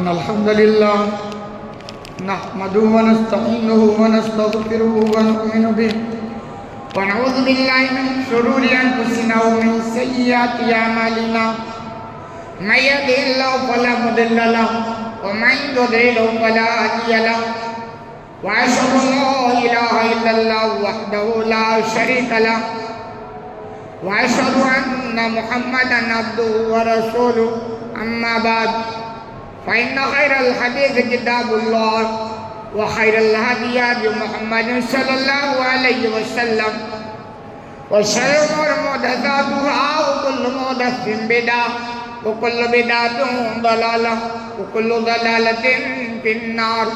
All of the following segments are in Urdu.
إن الحمد لله نحمده ونستعينه ونستغفره ونؤمن به ونعوذ بالله من شرور أنفسنا ومن سيئات أعمالنا من يهده الله فلا مضل له ومن يضلل فلا هادي له وأشهد أن لا إله إلا الله وحده لا شريك له وأشهد أن محمدا عبده ورسوله أما بعد فإن خير الحديث كتاب الله وخير الهدي هدي محمد صلى الله عليه وسلم وشر الأمور محدثاتها وكل محدثة بدعة وكل بدعة ضلالة وكل ضلالة في النار.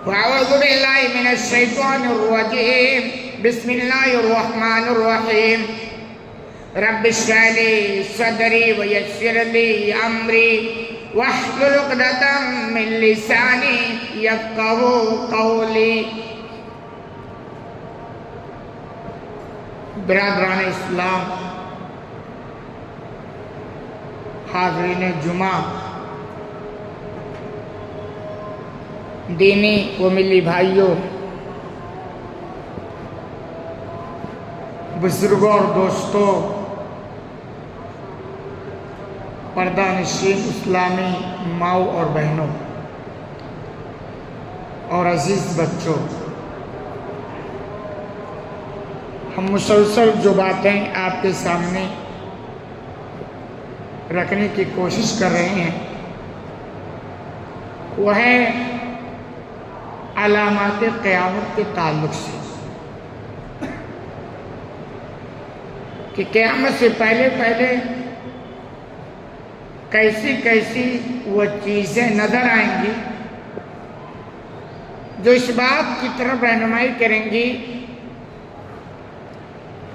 وأعوذ بالله من الشيطان الرجيم. بسم الله الرحمن الرحيم. رب اشرح لي صدري ويسر لي أمري واحلل عقدة من لساني يفقهوا قولي. برادران اسلام، حاضرین جمعہ، دینی و ملی بھائیوں، بزرگوں اور دوستوں، پردہ نشین اسلامی ماؤں اور بہنوں اور عزیز بچوں، ہم مسلسل جو باتیں آپ کے سامنے رکھنے کی کوشش کر رہے ہیں وہ ہے علامات قیامت کے تعلق سے، کہ قیامت سے پہلے کیسی کیسی وہ چیزیں نظر آئیں گی جو اس بات کی طرف رہنمائی کریں گی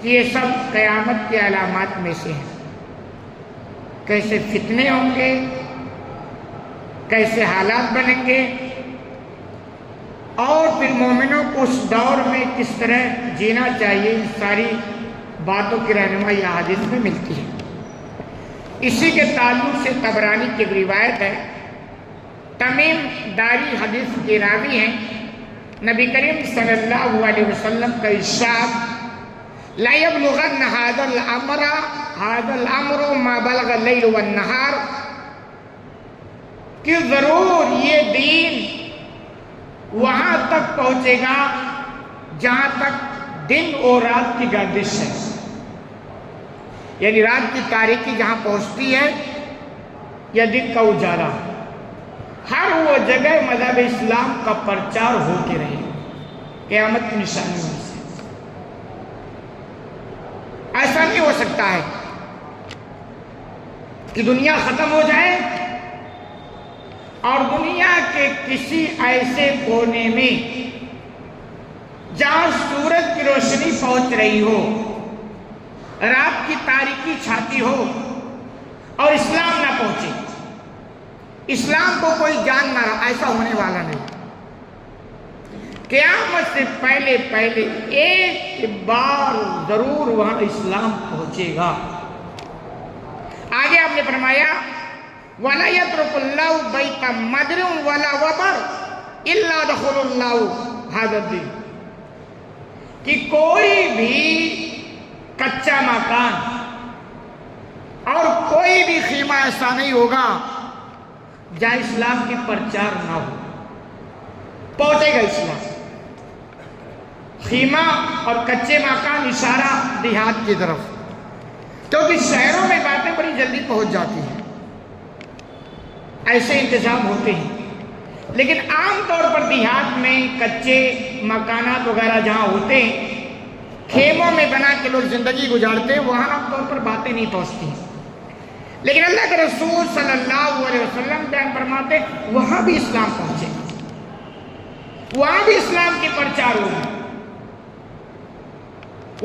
کہ یہ سب قیامت کی علامات میں سے ہیں. کیسے فتنے ہوں گے، کیسے حالات بنیں گے، اور پھر مومنوں کو اس دور میں کس طرح جینا چاہیے، ان ساری باتوں کی رہنمائی احادیث میں ملتی ہے. اسی کے تعلق سے طبرانی کی ایک روایت ہے. تمیم داری حدیث کے راوی ہیں. نبی کریم صلی اللہ علیہ وسلم کا ارشاد، لا يبلغن هذا الامر ما بلغ اللیل والنہار، کہ ضرور یہ دین وہاں تک پہنچے گا جہاں تک دن اور رات کی گردش ہے. یعنی رات کی تاریکی جہاں پہنچتی ہے یا دن کا اجالا، ہر وہ جگہ مذہب اسلام کا پرچار ہو کے رہے. قیامت کی نشانی میں سے ایسا نہیں ہو سکتا ہے کہ دنیا ختم ہو جائے اور دنیا کے کسی ایسے کونے میں جہاں سورج کی روشنی پہنچ رہی ہو، رات کی تاریکی چھاتی ہو اور اسلام نہ پہنچے، اسلام کو کوئی جان نہ رہا. ایسا ہونے والا نہیں. قیامت سے پہلے ایک بار ضرور وہاں اسلام پہنچے گا. آگے آپ نے فرمایا، وَلَا يَتْرُكُ اللَّهُ بَيْتَ مَدْرٍ وَلَا وَبَرٍ إِلَّا دَخَلَ اللَّهُ هَذَا الدِّينَ، کہ کوئی بھی کچا مکان اور کوئی بھی خیمہ ایسا نہیں ہوگا جہاں اسلام کی پرچار نہ ہو. پہنچے گا اسلام. خیمہ اور کچے مکان اشارہ دیہات کی طرف، کیونکہ شہروں میں باتیں بڑی جلدی پہنچ جاتی ہیں، ایسے انتظام ہوتے ہیں. لیکن عام طور پر دیہات میں کچے مکانات وغیرہ جہاں ہوتے ہیں، خیموں میں بنا کے لوگ زندگی گزارتے ہیں، وہاں عام طور پر باتیں نہیں پہنچتی ہیں. لیکن اللہ کے رسول صلی اللہ علیہ وسلم بیان فرماتے وہاں بھی اسلام پہنچے گا، وہاں بھی اسلام کی پرچار ہوگی،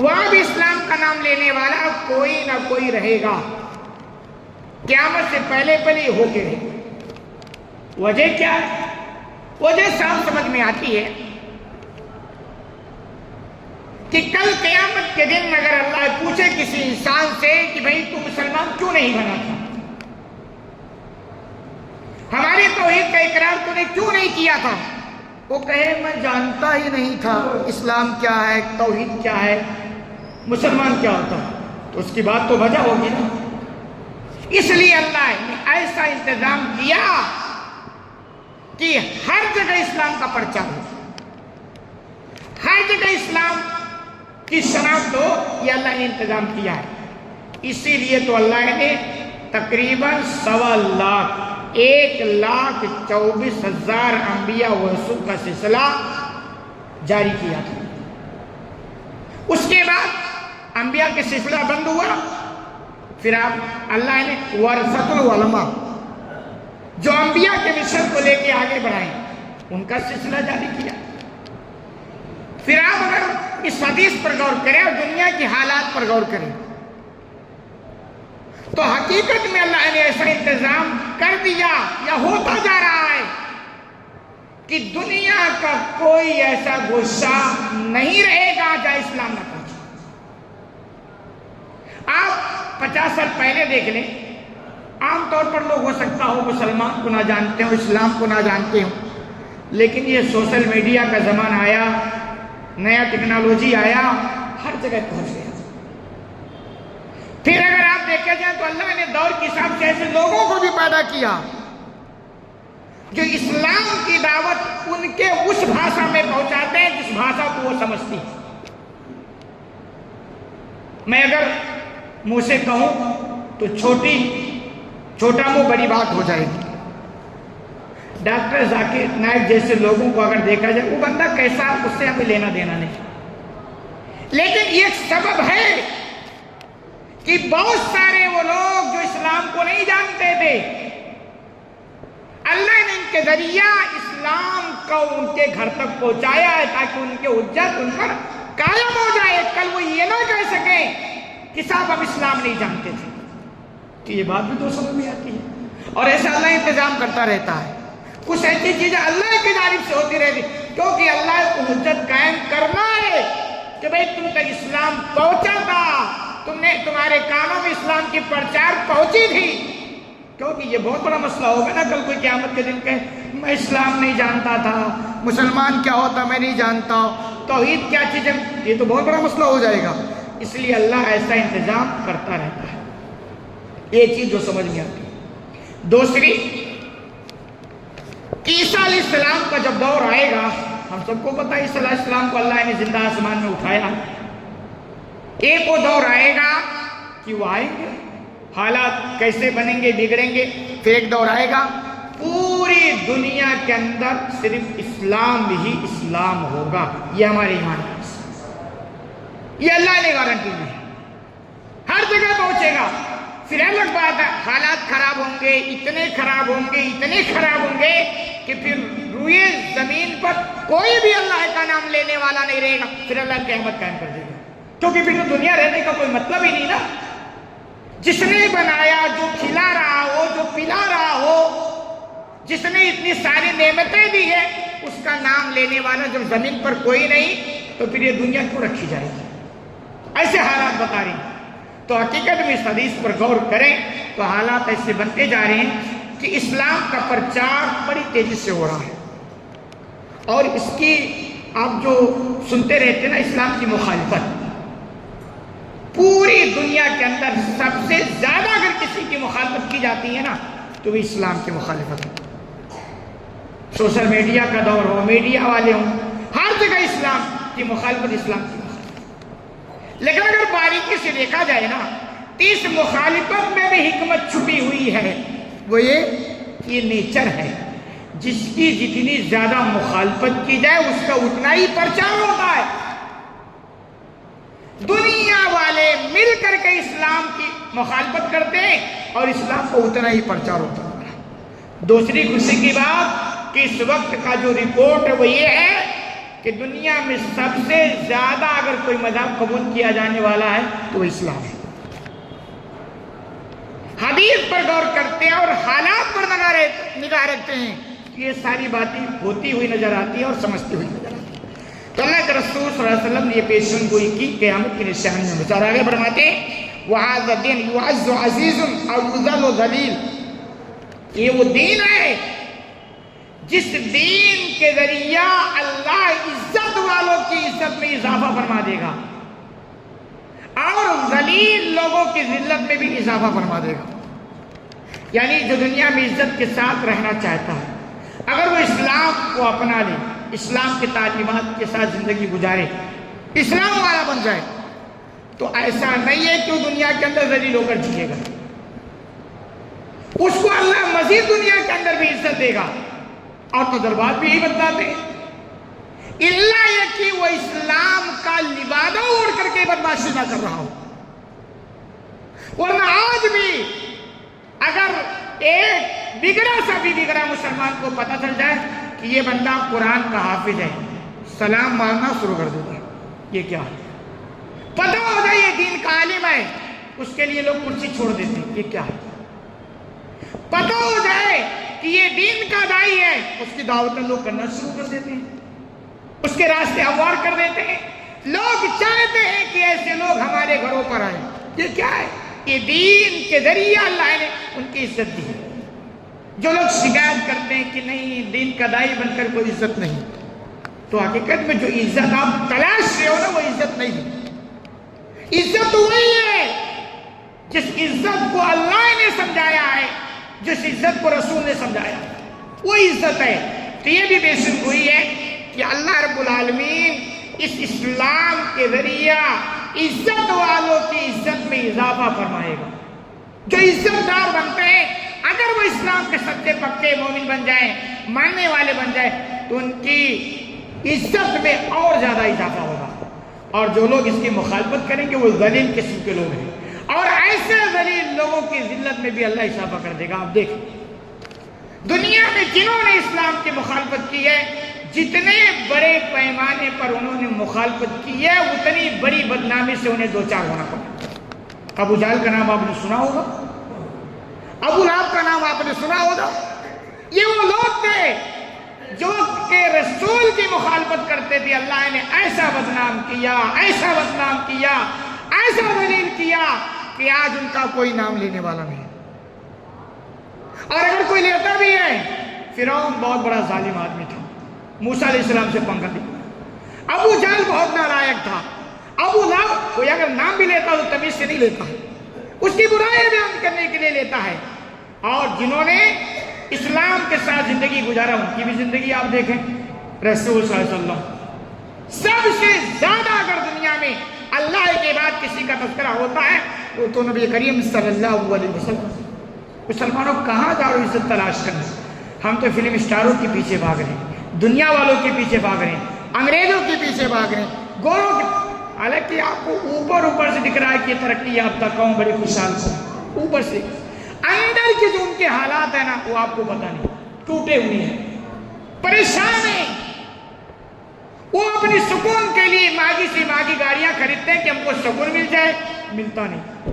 وہاں بھی اسلام کا نام لینے والا کوئی نہ کوئی رہے گا. قیامت سے پہلے ہو کے رہے. وجہ کیا ہے؟ وجہ صاف سمجھ میں آتی ہے کہ کل قیامت کے دن اگر اللہ پوچھے کسی انسان سے کہ بھئی تو مسلمان کیوں نہیں بنا تھا، ہماری توحید کا اقرار تو نے کیوں نہیں کیا تھا؟ وہ کہے میں جانتا ہی نہیں تھا اسلام کیا ہے، توحید کیا ہے، مسلمان کیا ہوتا ہے، تو اس کی بات تو وجہ ہوگی نا۔ اس لیے اللہ نے ایسا انتظام کیا کہ ہر جگہ اسلام کا پرچار ہو، ہر جگہ اسلام کی شناخت ہو، یہ اللہ نے انتظام کیا ہے۔ اسی لیے تو اللہ نے تقریباً 1,24,000 انبیاء و رسول کا سلسلہ جاری کیا تھا۔ اس کے بعد انبیاء کے سلسلہ بند ہوا، پھر اب اللہ نے ورثۃ العلماء، جو انبیاء کے مشن کو لے کے آگے بڑھائیں، ان کا سلسلہ جاری کیا۔ پھر آپ اگر اس حدیث پر غور کریں اور دنیا کی حالات پر غور کریں تو حقیقت میں اللہ نے ایسا انتظام کر دیا یا ہوتا جا رہا ہے کہ دنیا کا کوئی ایسا گوشہ نہیں رہے گا جہاں اسلام نہ پہنچے۔ آپ 50 سال پہلے دیکھ لیں، عام طور پر لوگ ہو سکتا ہو مسلمان کو نہ جانتے ہو، اسلام کو نہ جانتے ہو، لیکن یہ سوشل میڈیا کا زمانہ آیا، نیا ٹیکنالوجی آیا، ہر جگہ پہنچ گیا۔ پھر اگر آپ دیکھا جائے تو اللہ نے دور کے حساب سے ایسے لوگوں کو بھی پیدا کیا جو اسلام کی دعوت ان کے اس بھاشا میں پہنچاتے ہیں جس بھاشا کو وہ سمجھتی ہیں۔ میں اگر منہ سے کہوں تو چھوٹا منہ بڑی بات ہو جائے گی۔ ڈاکٹر ذاکر نائک جیسے لوگوں کو اگر دیکھا جائے، وہ بندہ کیسا، اس سے ہمیں لینا دینا نہیں، لیکن یہ سبب ہے کہ بہت سارے وہ لوگ جو اسلام کو نہیں جانتے تھے، اللہ نے ان کے ذریعہ اسلام کو ان کے گھر تک پہنچایا ہے تاکہ ان کے حجت ان پر قائم ہو جائے، کل وہ یہ نہ کہہ سکیں کہ صاحب ہم اسلام نہیں جانتے تھے۔ تو یہ بات بھی تو سمجھ میں آتی ہے، اور ایسا اللہ انتظام کرتا رہتا ہے۔ کچھ ایسی چیزیں اللہ کی جانب سے ہوتی رہتی، کیونکہ اللہ کو حجت قائم کرنا ہے کہ بھئی تم تک اسلام پہنچا تھا، تمہارے کانوں میں اسلام کی پرچار پہنچی تھی، کیونکہ یہ بہت بڑا مسئلہ ہوگا نا کل کوئی قیامت کے دن کہے میں اسلام نہیں جانتا تھا، مسلمان کیا ہوتا میں نہیں جانتا، توحید کیا چیز ہے، یہ تو بہت بڑا مسئلہ ہو جائے گا۔ اس لیے اللہ ایسا انتظام کرتا رہتا ہے، یہ چیز جو سمجھ میں آتی ہے۔ دوسری، عیسیٰ علیہ السلام کا جب دور آئے گا، ہم سب کو پتہ ہے عیسیٰ علیہ السلام کو اللہ نے زندہ آسمان میں اٹھایا، ایک وہ دور آئے گا کہ وہ آئیں گے، حالات کیسے بنیں گے، بگڑیں گے، پھر ایک دور آئے گا پوری دنیا کے اندر صرف اسلام ہی اسلام ہوگا، یہ ہمارے ایمان ہے، یہ اللہ نے گارنٹی دی ہے، ہر جگہ پہنچے گا۔ پھر الگ بات ہے، حالات خراب ہوں گے، اتنے خراب ہوں گے، اتنے خراب ہوں گے کہ پھر روئے زمین پر کوئی بھی اللہ کا نام لینے والا نہیں رہے گا، پھر اللہ قیامت قائم کر دے گا، کیونکہ پھر تو دنیا رہنے کا کوئی مطلب ہی نہیں نا۔ جس نے بنایا، جو کھلا رہا ہو، جو پلا رہا ہو، جس نے اتنی ساری نعمتیں دی ہے، اس کا نام لینے والا جب زمین پر کوئی نہیں تو پھر یہ دنیا کیوں رکھی جائے گی؟ ایسے حالات بتا رہی ہیں۔ تو حقیقت میں اس حدیث پر غور کریں تو حالات ایسے بنتے جا رہے ہیں کہ اسلام کا پرچار بڑی تیزی سے ہو رہا ہے، اور اس کی آپ جو سنتے رہتے ہیں نا، اسلام کی مخالفت پوری دنیا کے اندر سب سے زیادہ اگر کسی کی مخالفت کی جاتی ہے نا تو وہ اسلام کی مخالفت ہے۔ سوشل میڈیا کا دور ہو، میڈیا والے ہوں، ہر جگہ اسلام کی مخالفت، اسلام کی مخالفت۔ لیکن اگر باریکی سے دیکھا جائے نا، اس مخالفت میں بھی حکمت چھپی ہوئی ہے، وہ یہ نیچر ہے، جس کی جتنی زیادہ مخالفت کی جائے اس کا اتنا ہی پرچار ہوتا ہے۔ دنیا والے مل کر کے اسلام کی مخالفت کرتے ہیں اور اسلام کو اتنا ہی پرچار ہوتا ہے۔ دوسری خوشی کی بات کہ اس وقت کا جو رپورٹ ہے وہ یہ ہے کہ دنیا میں سب سے زیادہ اگر کوئی مذہب قبول کیا جانے والا ہے تو وہ اسلام ہے۔ حدیث پر غور کرتے ہیں اور حالات پر نگاہ رکھتے ہیں، یہ ساری باتیں ہوتی ہوئی نظر آتی ہیں اور سمجھتی ہوئی نظر آتی ہیں۔ تو اللہ کے رسول صلی اللہ علیہ وسلم نے یہ پیشن گوئی کی قیامت کی نشانی میں بچار آگے بڑھاتے ہیں، وَهَذَا الدِّينُ يُعَزُّ عَزِيزٌ أَوْ يُذَلُّ ذَلِيلٌ، یہ وہ دین ہے جس دین کے ذریعہ اللہ عزت والوں کی عزت میں اضافہ فرما دے گا اور ذلیل لوگوں کی ذلت میں بھی اضافہ فرما دے گا. یعنی جو دنیا میں عزت کے ساتھ رہنا چاہتا ہے، اگر وہ اسلام کو اپنا لے، اسلام کی تعلیمات کے ساتھ زندگی گزارے، اسلام والا بن جائے، تو ایسا نہیں ہے کہ وہ دنیا کے اندر ذلیل ہو کر جیے گا. اس کو اللہ مزید دنیا کے اندر بھی عزت دے گا. اور تجربات بھی یہی بتاتے ہیں، اللہ یہ کہ وہ اسلام کا لبادہ اوڑھ کر کے بدمعاشی نہ کر رہا ہو. ورنہ آج بھی اگر ایک بگڑا سا بھی بگڑا مسلمان کو پتہ چل جائے کہ یہ بندہ قرآن کا حافظ ہے، سلام مارنا شروع کر دیتا ہے. یہ کیا ہے؟ پتہ ہو جائے یہ دین کا عالم ہے، اس کے لیے لوگ کرسی چھوڑ دیتے ہیں. یہ کیا ہے؟ پتہ ہو جائے کہ یہ دین کا دائی ہے، اس کی دعوتیں لوگ کرنا شروع کر دیتے ہیں، اس کے راستے ہموار کر دیتے ہیں. لوگ چاہتے ہیں کہ ایسے لوگ ہمارے گھروں پر آئیں. یہ کیا ہے؟ یہ دین کے ذریعہ اللہ نے ان کی عزت دی. جو لوگ شکایت کرتے ہیں کہ نہیں دین کا دائی بن کر کوئی عزت نہیں، تو حقیقت میں جو عزت آپ تلاش رہے ہو نا، وہ عزت نہیں ہے. عزت وہی ہے جس عزت کو اللہ نے سمجھایا ہے، جس عزت کو رسول نے سمجھایا، وہ عزت ہے. تو یہ بھی بے شک ہوئی ہے کہ اللہ رب العالمین اس اسلام کے ذریعہ عزت والوں کی عزت میں اضافہ فرمائے گا. جو عزت دار بنتے ہیں، اگر وہ اسلام کے سچے پکے مومن بن جائیں، ماننے والے بن جائیں، تو ان کی عزت میں اور زیادہ اضافہ ہوگا. اور جو لوگ اس کی مخالفت کریں گے وہ ذلیل قسم کے لوگ ہیں، اور ایسے ذلیل لوگوں کی ذلت میں بھی اللہ اضافہ کر دے گا. آپ دیکھیں دنیا میں جنہوں نے اسلام کی مخالفت کی ہے، جتنے بڑے پیمانے پر انہوں نے مخالفت کی ہے، اتنی بڑی بدنامی سے انہیں دوچار ہونا پڑا. ابو جہل کا نام آپ نے سنا ہوگا، ابو لہب کا نام آپ نے سنا ہوگا. یہ وہ لوگ تھے جو کہ رسول کی مخالفت کرتے تھے. اللہ نے ایسا بدنام کیا، ایسا بدنام کیا، ایسا ذلیل کیا کہ آج ان کا کوئی نام لینے والا نہیں. اور اگر کوئی لیتا بھی ہے، فرعون بہت بڑا ظالم آدمی تھا، موسیٰ علیہ السلام سے پنگا دیا. ابو جہل بہت نالائق تھا. ابو لہب کوئی اگر نام بھی لیتا تو تمیز سے نہیں لیتا، اس کی برائیاں بیان کرنے کے لیے لیتا ہے. اور جنہوں نے اسلام کے ساتھ زندگی گزارا، ان کی بھی زندگی آپ دیکھیں. رسول صلی اللہ علیہ وسلم سب سے زیادہ اگر دنیا میں اللہ کے بعد کسی کا تذکرہ ہوتا ہے وہ تو نبی کریم صلی اللہ علیہ وسلم. مسلمانوں کہاں جاؤ عزت تلاش کرنا؟ ہم تو فلم اسٹاروں کے پیچھے بھاگ رہے ہیں، دنیا والوں کے پیچھے بھاگ رہے ہیں، انگریزوں کے پیچھے بھاگ رہے ہیں، گوروں کے. حالانکہ آپ کو اوپر سے دکھ رہا ہے کہ ترقی یافتہ قوم بڑے خوشحال سے، اوپر سے اندر کے جو ان کے حالات ہیں نا، وہ آپ کو پتہ نہیں. ٹوٹے ہوئے ہیں، پریشان ہیں. وہ اپنی سکون کے لیے ماگی سے ماگی گاڑیاں خریدتے ہیں کہ ہم کو سکون مل جائے، ملتا نہیں.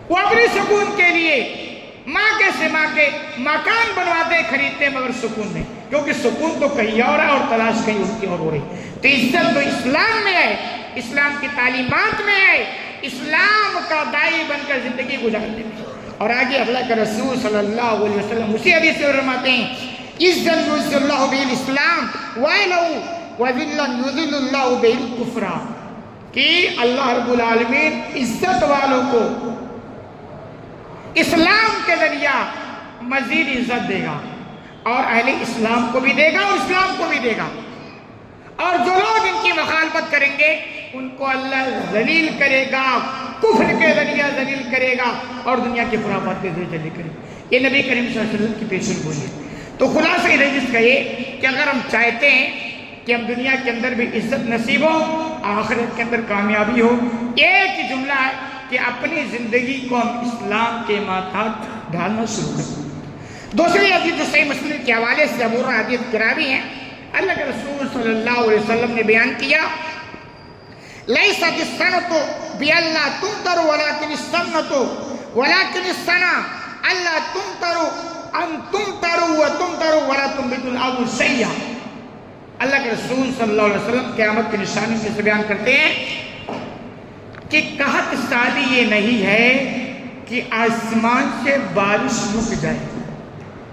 وہ اپنی سکون کے لیے ماں سے ماں کے مکان بنواتے خریدتے ہیں، مگر سکون نہیں، کیونکہ سکون تو کہیں اور ہے اور تلاش کہیں اس کی اور ہو رہی. تو عزت تو اسلام میں ہے، اسلام کی تعلیمات میں ہے، اسلام کا دائی بن کر زندگی گزارنے میں. اور آگے اللہ کے رسول صلی اللہ علیہ وسلم اسی حدیث سے فرماتے ہیں، عزت یعز اللہ بہ الاسلام وذل یذل اللہ بہ الکفر، کہ اللہ رب العالمین عزت والوں کو اسلام کے ذریعہ مزید عزت دے گا، اور اہل اسلام کو بھی دے گا اور اسلام کو بھی دے گا. اور جو لوگ ان کی مخالفت کریں گے ان کو اللہ ذلیل کرے گا، کفر کے ذریعہ ذلیل کرے گا، اور دنیا کے خرافات کے ذریعہ ذلیل کرے گا. یہ نبی کریم صلی اللہ علیہ وسلم کی پیشن گوئی ہے. تو خلاصہ حدیث کا یہ کہ اگر ہم چاہتے ہیں کہ ہم دنیا کے اندر بھی عزت نصیب ہو، آخرت کے اندر کامیابی ہو، ایک ہی جملہ ہے کہ اپنی زندگی کو ہم اسلام کے ماتحت ڈھالنا شروع کریں. دوسری حدیث جو صحیح مسلم کے حوالے سے ابو ہریرہ حدیث کراوی ہے، اللہ کے رسول صلی اللہ علیہ وسلم نے بیان کیا، لیست السنۃ بألا تمطر ولكن السنۃ ولكن السنہ الا تمطر ان تمطروا وتمطروا ولا تنبت الارض شيئا. اللہ کے رسول صلی اللہ علیہ وسلم قیامت کی نشانی میں سے بیان کرتے ہیں کہ قحط سالی یہ نہیں ہے کہ آسمان سے بارش رک جائے.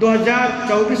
2024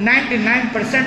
99%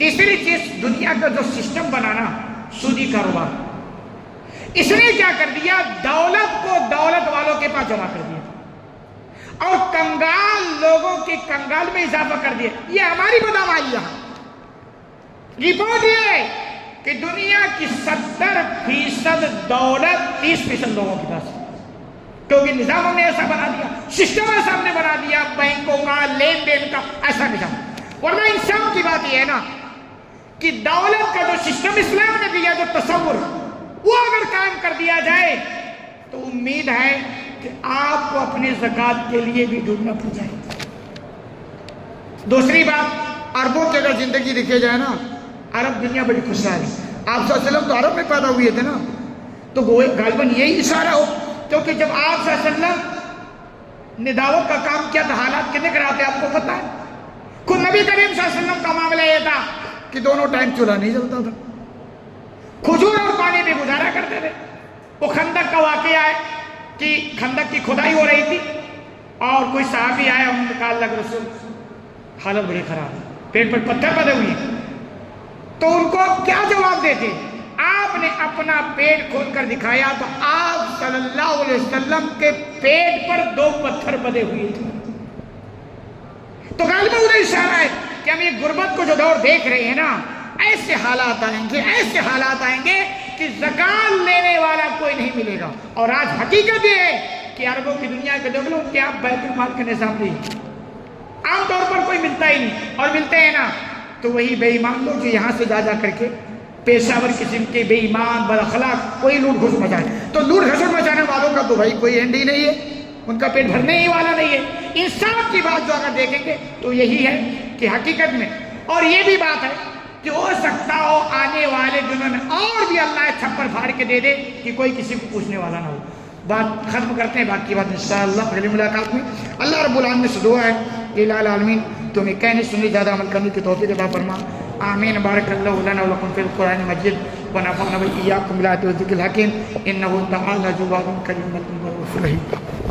تیسری چیز دنیا کا جو سسٹم بنانا سودی کاروبار، اس نے کیا کر دیا، دولت کو دولت والوں کے پاس جمع کر دیا اور کنگال لوگوں کے کنگال میں اضافہ کر دیا۔ یہ ہماری بدامائی ہے۔ رپورٹ یہ ہے کہ دنیا کی 70% دولت 30% لوگوں کے پاس، کیونکہ نظام ہم نے ایسا بنا دیا، سسٹم ایسا ہم نے بنا دیا، بینکوں کا لین دین کا ایسا نظام۔ ورنہ انصاف کی بات یہ ہے نا کہ دولت کا جو سسٹم اسلام نے دیا، جو تصور، وہ اگر قائم کر دیا جائے تو امید ہے کہ آپ کو اپنے زکوٰۃ کے لیے بھی ڈوبنا پڑ جائے۔ دوسری بات، عربوں کی اگر زندگی دیکھے جائے نا، عرب دنیا بڑی خوشحال ہے۔ آپ صلی اللہ علیہ وسلم تو عرب میں پیدا ہوئے تھے نا، تو غالباً یہی اشارہ ہو، کیونکہ جب آپ صلی اللہ علیہ وسلم نے دعوت کا کام کیا تو حالات کتنے خراب تھے آپ کو پتہ ہے۔ خود نبی کریم صلی اللہ علیہ وسلم کا معاملہ یہ تھا کہ دونوں ٹائم چولہا نہیں جلتا تھا، کھجور اور پانی میں گزارا کرتے تھے۔ وہ خندق کا واقعہ ہے کہ خندق کی کھدائی ہو رہی تھی اور کوئی صحابی آیا، انہوں نے کہا اللہ کے رسول حالت بڑی خراب ہے، پیٹ پر پتھر پڑے ہوئے ہیں، تو ان کو کیا جواب دیتے؟ آپ نے اپنا پیٹ کھول کر دکھایا تو آپ صلی اللہ علیہ وسلم کے پیٹ پر 2 پتھر بدے ہوئے تھے۔ تو غالباً ادھر اشارہ ہے کہ ہم یہ غربت کو جو دور دیکھ رہے ہیں نا، ایسے حالات آئیں گے کہ زکات لینے والا کوئی نہیں ملے گا۔ اور آج حقیقت یہ ہے کہ عربوں کی دنیا کے دیکھ لو ان کے آپ بیت المال کا نظام نہیں، عام طور پر کوئی ملتا ہی نہیں، اور ملتے ہیں نا تو وہی بے ایمان لوگ جو یہاں سے جا کر کے پیشہ ور قسم کے بے ایمان بد اخلاق کوئی لوٹ گھسٹ مچائے، تو لوٹ گھسٹ مچانے والوں کا تو بھائی کوئی اینڈ ہی نہیں ہے، ان کا پیٹ بھرنے ہی والا نہیں ہے۔ انصاف کی بات جو اگر دیکھیں گے تو یہی ہے کہ حقیقت میں، اور یہ بھی بات ہے کہ ہو سکتا ہو آنے والے دنوں میں اور بھی اللہ چھپر پھاڑ کے دے دے کہ کوئی کسی کو پوچھنے والا نہ ہو۔ بات ختم کرتے ہیں، باقی بات انشاءاللہ اگلی ملاقات میں۔ اللہ رب العالمین سے دعا ہے کہ الہ العالمین تمہیں کہنے سننے زیادہ عمل کرنے کی توفیق عطا فرما۔ آمین۔ بارک اللہ لنا ولکم فی القرآن المجید ونفعنا وإیاکم بالآیات والذکر الحکیم، انہ تعالی جواد کریم رحیم۔